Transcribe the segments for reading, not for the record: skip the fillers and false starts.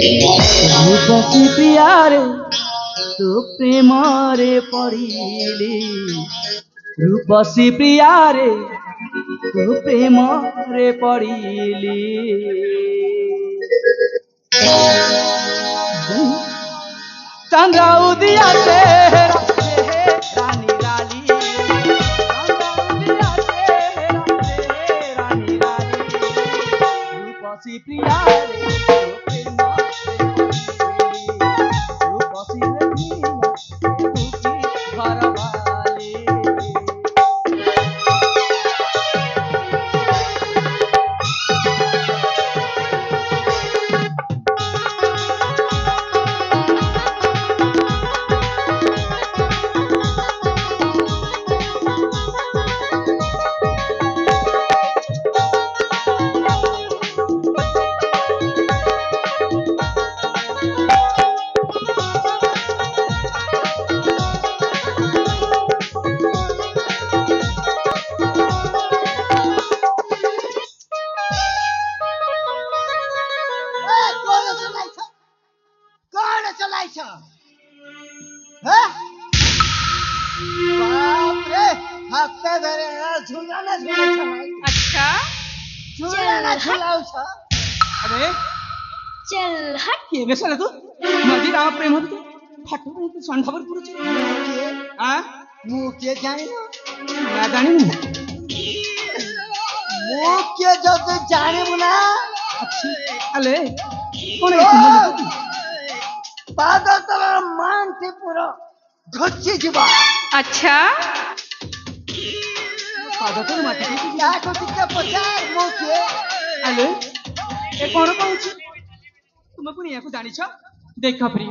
রূপসী প্রিয়ারে তু প্রেমরে পড়িলি রূপসী প্রিয়ারে তু প্রেমরে পড়িলি चंद्र उदिया चेहरा रानी लाली चंद्र उदिया चेहरा रानी लाली रूपसी प्रिया रे रूपसी प्रिया घर वाली अच्छा अरे चल हट किए बेसाला तू नदी राम प्रेम होती फाटू नहीं तू संधावर पुरुष हां मुके जानिनो ना जानी मुके जब जानिबु ना अच्छी अले कौन है तुम पाद तल मानती पूरा घच्ची जीवा अच्छा पाद तो माटी की क्या को टिके पचार मुके अले ए कौन कहूची तुम पुनी याको जानी छ देख प्रिय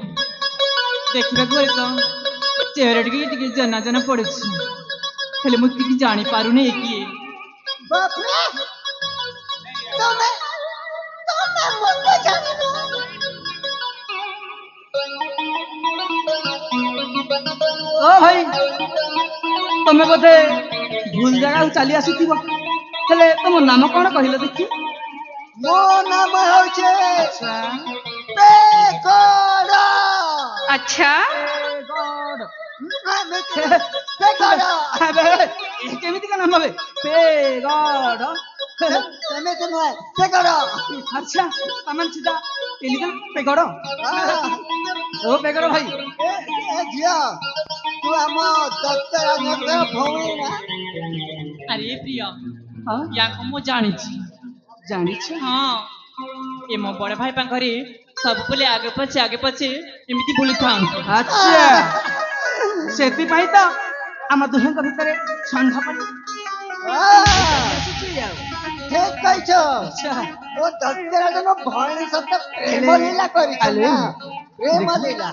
देखिबा को तो चेहरा टिके जना जना पड़े हेले मु की जानी पारु ने की बाप रे तुम्हें मुके जानिनो ओ भाई तमे बोधे भूल जगह चली आसीथिबो हेले तुम नाम कौन कहिलो देखी मो नाम होचे अच्छा पेगोड़ अच्छा गॉड पेगोड़ अबे ये केमिति का नाम हबे पेगड़ तमे तो नय पेगोड़ अच्छा तमन सीधा टेलीफोन पेगड़ ओ पेगड़ भाई ए जिया तू हम दत्तर राजा भौणी ना अरे प्रिया हां या को मो जानी छी जानी छ हां ए मो बड़े भाई पाखरे सब बोले आगे पछे एमिति बोली था अच्छा सेति पाई तो आम दुहें भितर संधा पड़ी ठीक कहछो अच्छा ओ दत्तर राजा भौणी सत प्रेम लीला करी अले प्रेम लीला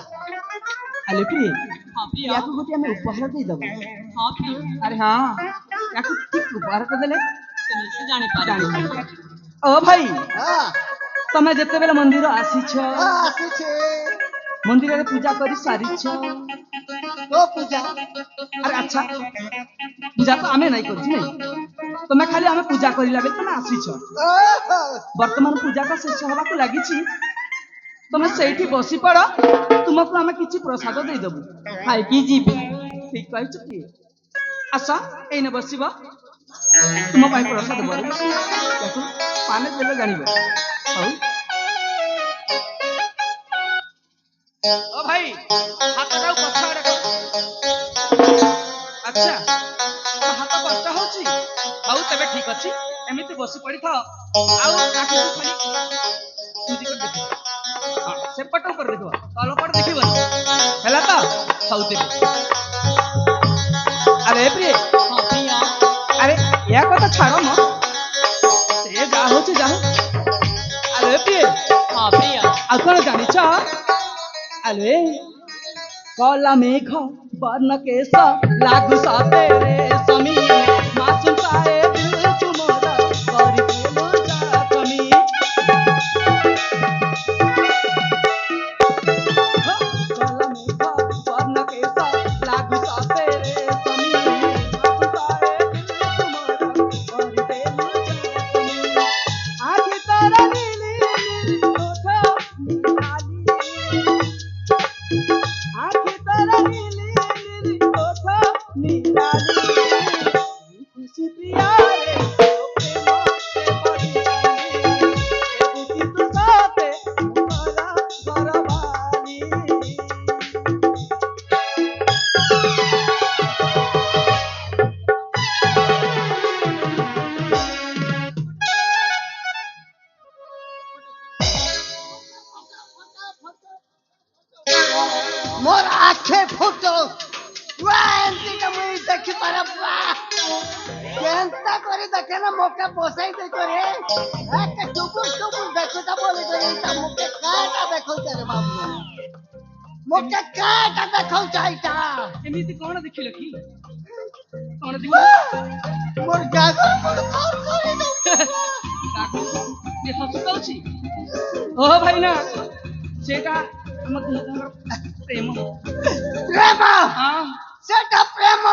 अले प्रिय हां प्रिया याको गोटे हमें उपहार दे दबो हां प्रिया अरे हां याको ठीक उपहार कर देले से जानी पारी जानी ओ भाई हां तमे जते बेले मंदिर आसी छ आसी छे मंदिर रे पूजा करी सारी छ तो पूजा अरे अच्छा पूजा तो आमे नहीं करछि नहीं तमे खाली हमें पूजा करिला बेले तमे आसी छ वर्तमान पूजा का शेष हवा को लागि छी तमे सेठी बसी पड़ तुमको हमें किछि प्रसाद दे देबु खाइ की जीबे ठीक कहछ की आसा एने बसिबा तुम पाई प्रसाद बरु देखो पाने देले जानिबो हौ ओ भाई हाथ दाउ पछा रे अच्छा तो हाथ कष्ट होची आउ तबे ठीक अछि एमिति बसी पड़ी था आउ काठी खाली तुझी कर देखो हां से पटो कर देखो तलो पट देखिबो हैला तो हौते अरे प्रिय हां प्रिया अरे या কথা ছাড়ো না সে যা হচ্ছে যা আরে প্রিয় हां प्रिया এখন জানিছ আরে কলা মেঘ বর্ণ কেশ লাগু সাতে রে সমী মাসুম পায়ে দিল তুমরা করি পেলো যা তুমি কলা মেঘ বর্ণ কেশ লাগু সাতে রে সমী মাসুম পায়ে দিল তুমরা করি পেলো যা তুমি আখি তারা নীলি নীলি ওঠা मोर आखे फुटो एंती का मुई देखि पारा केंता करे देखे ना मोके पोसाई दे करे एक टुकुर टुकुर देखो ता बोले करे ता मोके काटा देखो तेरे बाबू मोके काटा देखो चाइता एमिति कोन देखिल की कोन देखिल मोर गागर मोर खार करे दो ये ससु कहूची ओ भाई ना सेटा हम प्रेम प्रेम हां सेटा प्रेम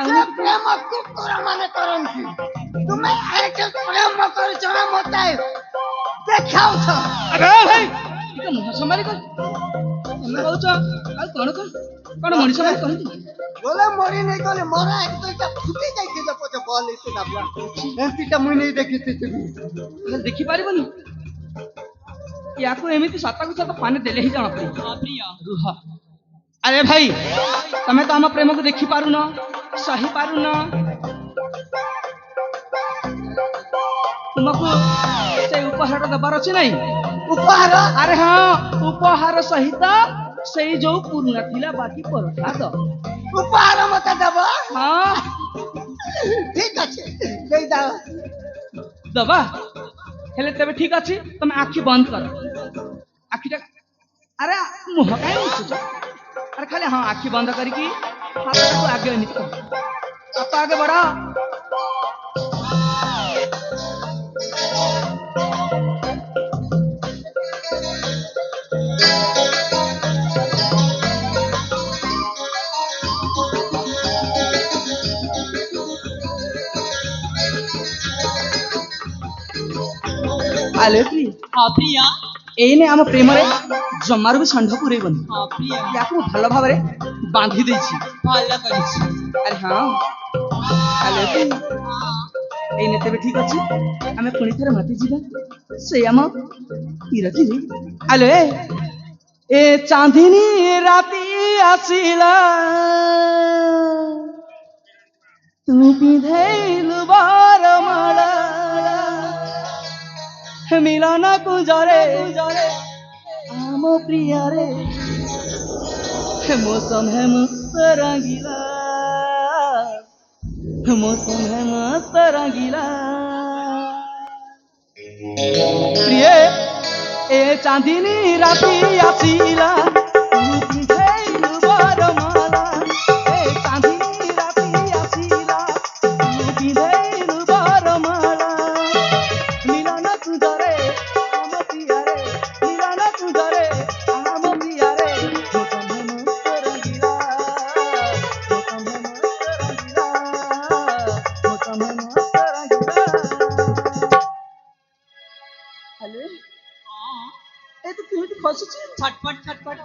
से प्रेम कुकुर माने करंती तुमे ऐसे प्रेम कर जणा मते देखाउ छ अरे भाई इके मुह संभाली कर हम कहूछ आ कोन मनीष भाई कहंती बोले मोरी नहीं कोले मोरा एक तो इटा फुटी जाई के पछे बॉल इते दाबला एंतीटा मुई नहीं देखि तिती देखि पारिबनी याको एमिति सता को सता पानी देले ही जाना पड़ी हाँ प्रिया रुह अरे भाई तमे तो हम प्रेम को देखि पारु न सही पारु न तुमको से उपहार दबार अछि नहीं उपहार अरे हाँ उपहार सहित से जो पुरुना थिला बाकी परसाद उपहार मते देब हाँ ठीक अछि देई दा दबा हेले तबे ठीक अछि तुम आखि बंद कर आखिटा अरे मुह काहे मुछुछ अरे खाली हाँ आखि बंद करके हाथ को आगे निकल आप आगे बढ़ा आलेत्री हाँ प्रिया एने आम प्रेमरे जमार भी षंढ पुरेबनी हाँ प्रिया याकू भल भाबरे बांधी देछि भल करिछि अरे हाँ आलेत्री एने तेबे ठीक अछि आमे पुणी थरे माती जिबा से आम तीरथी रे आले ए चांदिनी राती आसिला तू पिंधैलु बारमाला मिलन कुंजरे आम प्रिया रे मौसम है मस्त रंगीला मौसम है मस्त रंगीला प्रिय ए चांदिनी राती आसिला तू पिंधैलु बारमाला ए चांदिनी राती आसिला तू पिंधैलु बारमाला मिलन तुझरे आम प्रिया रे मिलन तुझरे आम प्रिया रे मौसम है मस्त रंगीला मौसम है मस्त रंगीला मौसम है मस्त रंगीला हेलो ए तू केमिति खसुची छटपट छटपट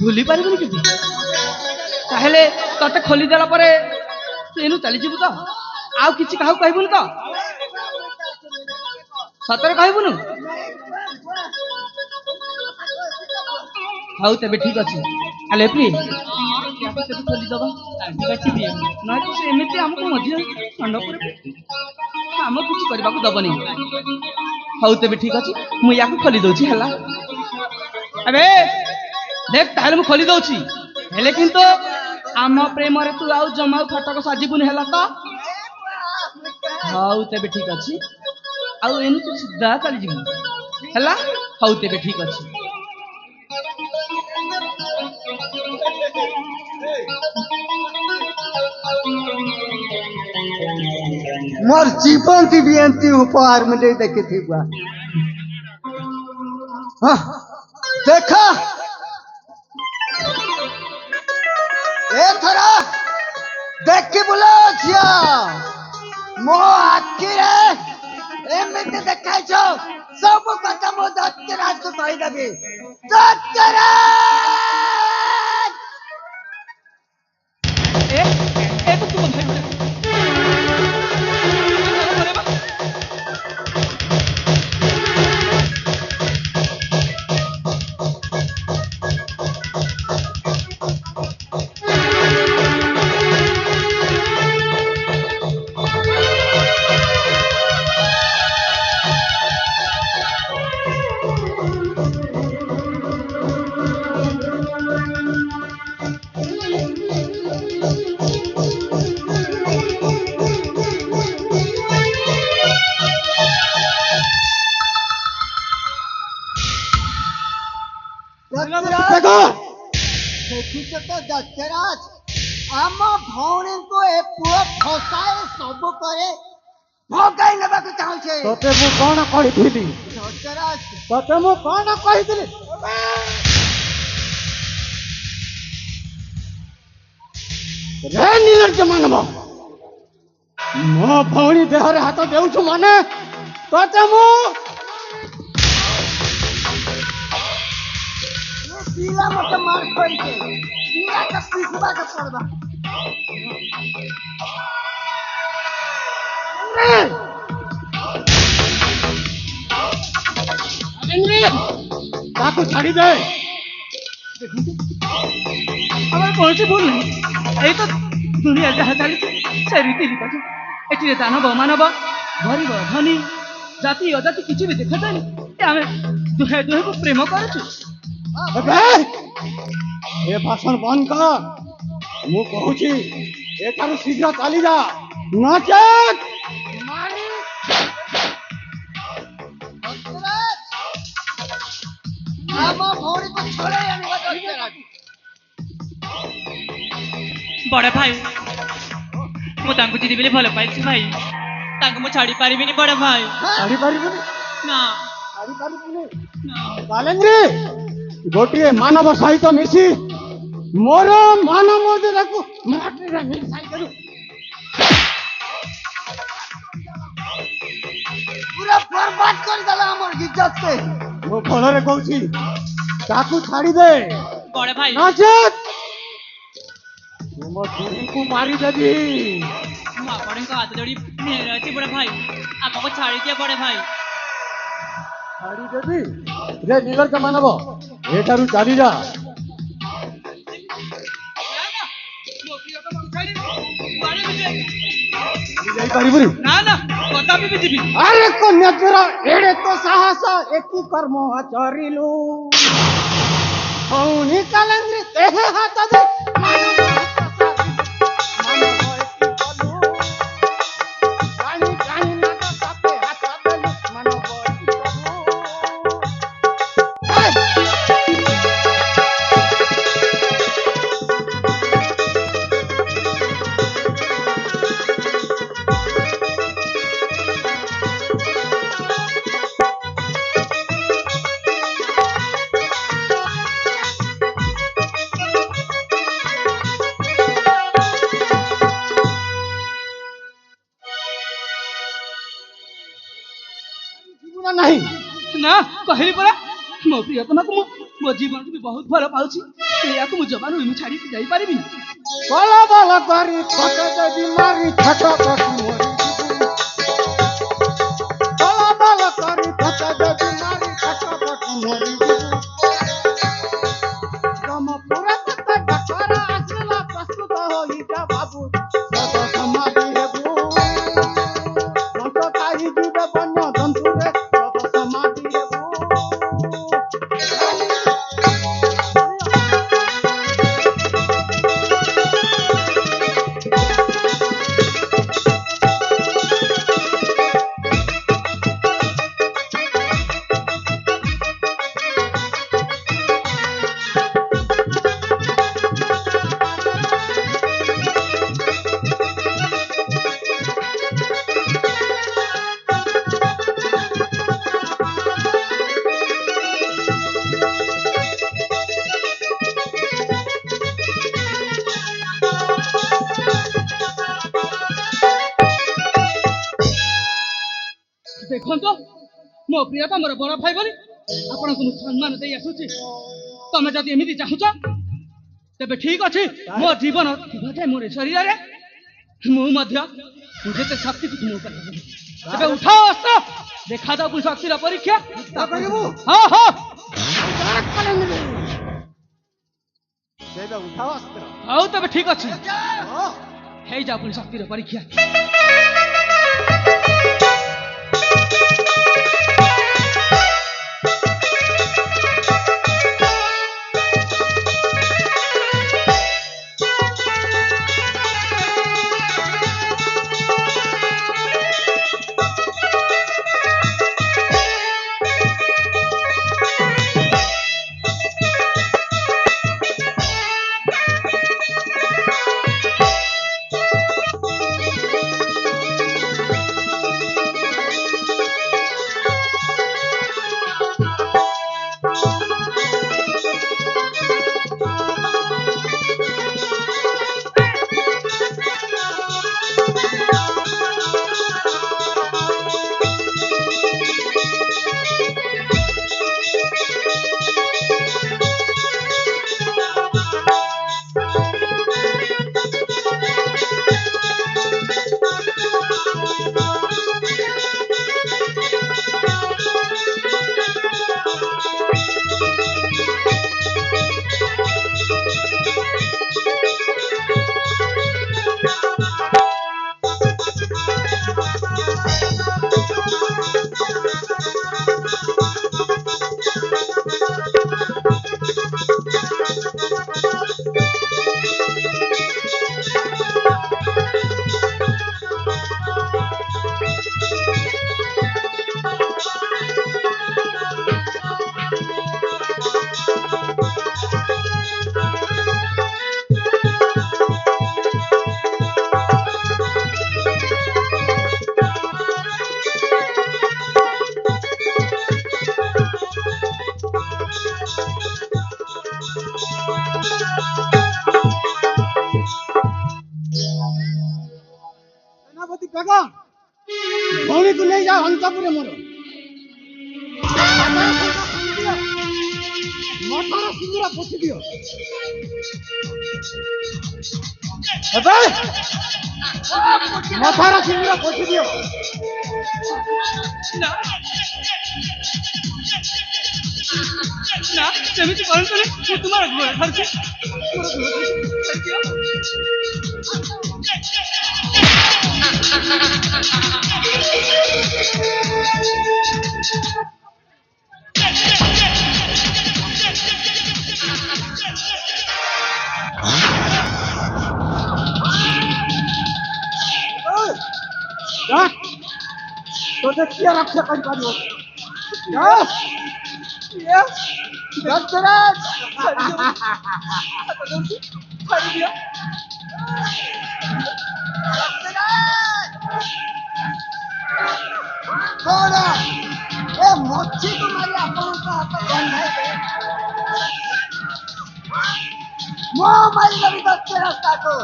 भूली पारिबनी किछि ताहेले तते खोली देला परे तू एनु चली जिबु तो आउ किछि काहू कहबुन तो सतरे कहबुनु हाउ तबे ठीक अछि आले प्री याको तबे खोली दबा ठीक अछि प्रिया ना तो से एमिति हमको मझिरे ठंड पुरे हम किछि करबा को दबनी हाउ तबे ठीक अछि मु याको खोली दोछि हला अबे देख ताहले मु खोली दोछि हेले किंतु आम प्रेम रे तू आउ जमाउ फटक साजिबुन हेला तो हाउ तबे ठीक अछि आउ एनु तू सीधा चली जिबु हेला हाउ तबे ठीक अछि मोर जीवन ती बियंती उपहार में दे देखे थी बुआ हाँ देखा ए थरा देख के बोलो छिया मो आखी रे एमिते देखाइ छो सब कथा मो दत्त राज को कहि देबी दत्त राज ए तो तू भाई देखो देखिଛ ତ ଦଶରାଜ ଆମ ଭଉଣୀଙ୍କୁ ଏ ପୁଅ ଫସାଏ ସବୁ କରେ ଭଗାଇ ନେବାକୁ ଚାହୁଁଛେ ତତେ ମୁଁ କଣ କହିଥିଲି ଦଶରାଜ ତତେ ମୁଁ କଣ କହିଥିଲି ରେ ନିର୍ଲଜ୍ଜ ମାନବ ମୋ ଭଉଣୀ ଦେହରେ ହାତ ଦେଉଛୁ ମାନେ ତତେ ମୁଁ ପିଲା ମତେ ମାର କରିଛେ ପିଲାଟା ପିଟିବାକୁ ପଡବା ତାକୁ ଛାଡ଼ି ଦେ আমার কৌশি ভুল নেই এই তো দুনিয়া যাহা চালিছে সে রীতিনীতি এটিরে দানব মানব গরিব ধনী জাতি অজাতি কিছু ବି ଦେଖାଯାଏନି ଆମେ ଦୁହେଁ ଦୁହେଁକୁ ପ୍ରେମ କରୁଛୁ ଏବେ ଏ ଭାଷଣ ବନ୍ଦ କର ମୁଁ କହୁଛି ଏଠାରୁ ଶୀଘ୍ର ଚାଲିଯା ନଚେତ୍ ଆମ ଭଉଣୀକୁ ଛଡ଼େଇ ଆଣିବା ଦଶରାଜ ବଡ ଭାଇ ମୁଁ ତାଙ୍କୁ ଯିଦି ବୋଲି ଭଲ ପାଇଛି ଭାଇ ତାଙ୍କୁ ମୁଁ ଛାଡି ପାରିବିନି ବଡ ଭାଇ ଛାଡ଼ିପାରିବୁନି ନା ଛାଡ଼ିପାରିବୁନି ନା କାଲେନ୍ଦ୍ରୀ ଗୋଟିଏ ମାନବ ସହିତ ମିଶି ମୋର ମାନ ମନ୍ଦିରକୁ ମାଟିରେ ମିଶାଇ ଦେଲୁ ପୁରା ବର୍ବାଦ କରିଦେଲା ଆମର ଇଜ୍ଜତକେ ମୁଁ ଫଳରେ କହୁଛି ତାକୁ ଛାଡ଼ିଦେ ବଡ ଭାଇ ନଚେତ୍ ତୁମ ଦୁହିଁକୁ ମାରିଦେବି ମୁଁ ଆପଣଙ୍କ ହାତ ଯୋଡି ନେହର ଅଛି ବଡ ଭାଇ ଆମକୁ ଛାଡି ଦିଅ ବଡ ଭାଇ ଛାଡ଼ିଦେବି ରେ ନିର୍ଲଜ୍ଜ ମାନବ ଏଠାରୁ ଚାଲିଯା ଯାଇପାରିବୁନି ନା ନା କଦାପି ବି ଯିବି ଆରେ କନ୍ୟାଚର ଏଡ଼େ ତ ସାହସ ଏକି କର୍ମ ଚରିଲୁ ଭଉଣୀ କାଲେନ୍ଦ୍ରୀ ଦେହେ ହାତ ଦେ ନାହିଁ ନା କହିଲି ପରା ମୋ ପ୍ରିୟତମାକୁ ମୁଁ ମୋ ଜୀବନକୁ ବି ବହୁତ ଭଲ ପାଉଛି ଏହାକୁ ମୁଁ ଜମାରୁ ମୁଁ ଛାଡ଼ିକି ଯାଇପାରିବିନି ବଲ ବଲ କରି ଫଟୋ ଦେବି ମାରି ଛଟ କଟି ମରିଯିବୁ ବଲ ବଲ କରି ଫଟୋ ଦେବି ମାରି ଛଟ କଟି ମରିଯିବୁ ତମ ପୁରା କେତେ ଡାକରା ଆସିଲା ପ୍ରସ୍ତୁତ ହୋଇଯା ବାବୁ ସଦ ସମାଧି ହେବୁ ଦନ୍ତ ଖାଇ ଯିବେ ବନ୍ୟ ଜନ୍ତୁରେ ସଦ ସମାଧି ହେବୁ ଦେଖନ୍ତୁ ମୋ ପ୍ରିୟତା ମୋର ବଡ ଭାଇ ବୋଲି ଆପଣଙ୍କୁ ମୁଁ ସମ୍ମାନ ଦେଇ ଆସୁଛି ତମେ ଯଦି ଏମିତି ଚାହୁଁଛ ତେବେ ଠିକ ଅଛି ମୋ ଜୀବନ ଥିବା ଯାଏ ମୋର ଏ ଶରୀରରେ ମୁଁ ମଧ୍ୟ ଯେତେ ଶକ୍ତିକୁ ମୁଁ କରିବି ତେବେ ଉଠାଅ ଅସ୍ତ୍ର ଦେଖାଯାଉ ପୁଣି ଶକ୍ତିର ପରୀକ୍ଷା କରିବୁ ହଁ ହଁ ତେବେ ଉଠାଅ ଅସ୍ତ୍ର ହଉ ତେବେ ଠିକ ଅଛି ହଁ ହେଇଯାଉ ପୁଣି ଶକ୍ତିର ପରୀକ୍ଷା सेनापति बेगम भौणी को नहीं जाओ अंतपुरे मोर मठार सिंदूर पोछि दियो ଏବେ ମଥାର ସିନ୍ଦୁର ପୋଛି ଦିଅ ନା ନା ସେମିତି କରନ୍ତୁନି ମୁଁ ତୁମର ଘୋଡ଼ା ଧରିଛି ମୋର ଘୋଡ଼ା ତୋତେ କିଏ ରକ୍ଷା କରିପାରିବ ଦଶରଥ କଣ ଏ ମଛିକୁ ମାରି ଆପଣଙ୍କ ହାତ ବନ୍ଧାଇବେ ମୁଁ ମାରିଦେବି ଦଶରଥକୁ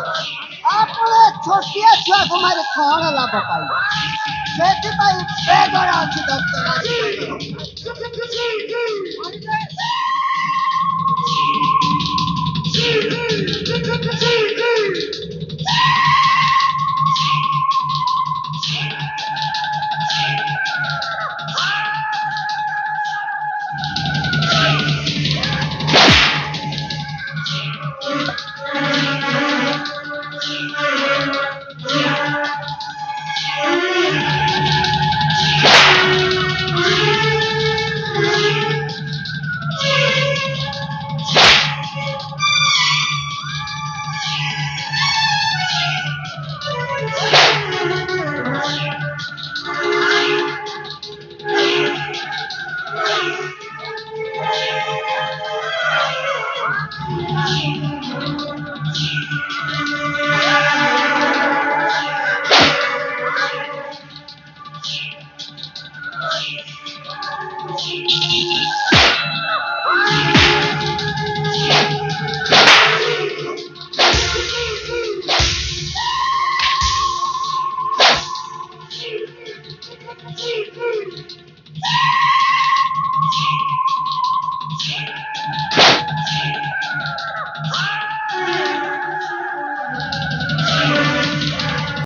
ଆପଣ ଛୋଟିଆ ଛୁଆକୁ ମାରି କଣ ଲାଭ ପାଇବେ ସେଥିପାଇଁ ବେଗର ଅଛି ଦଶରଥ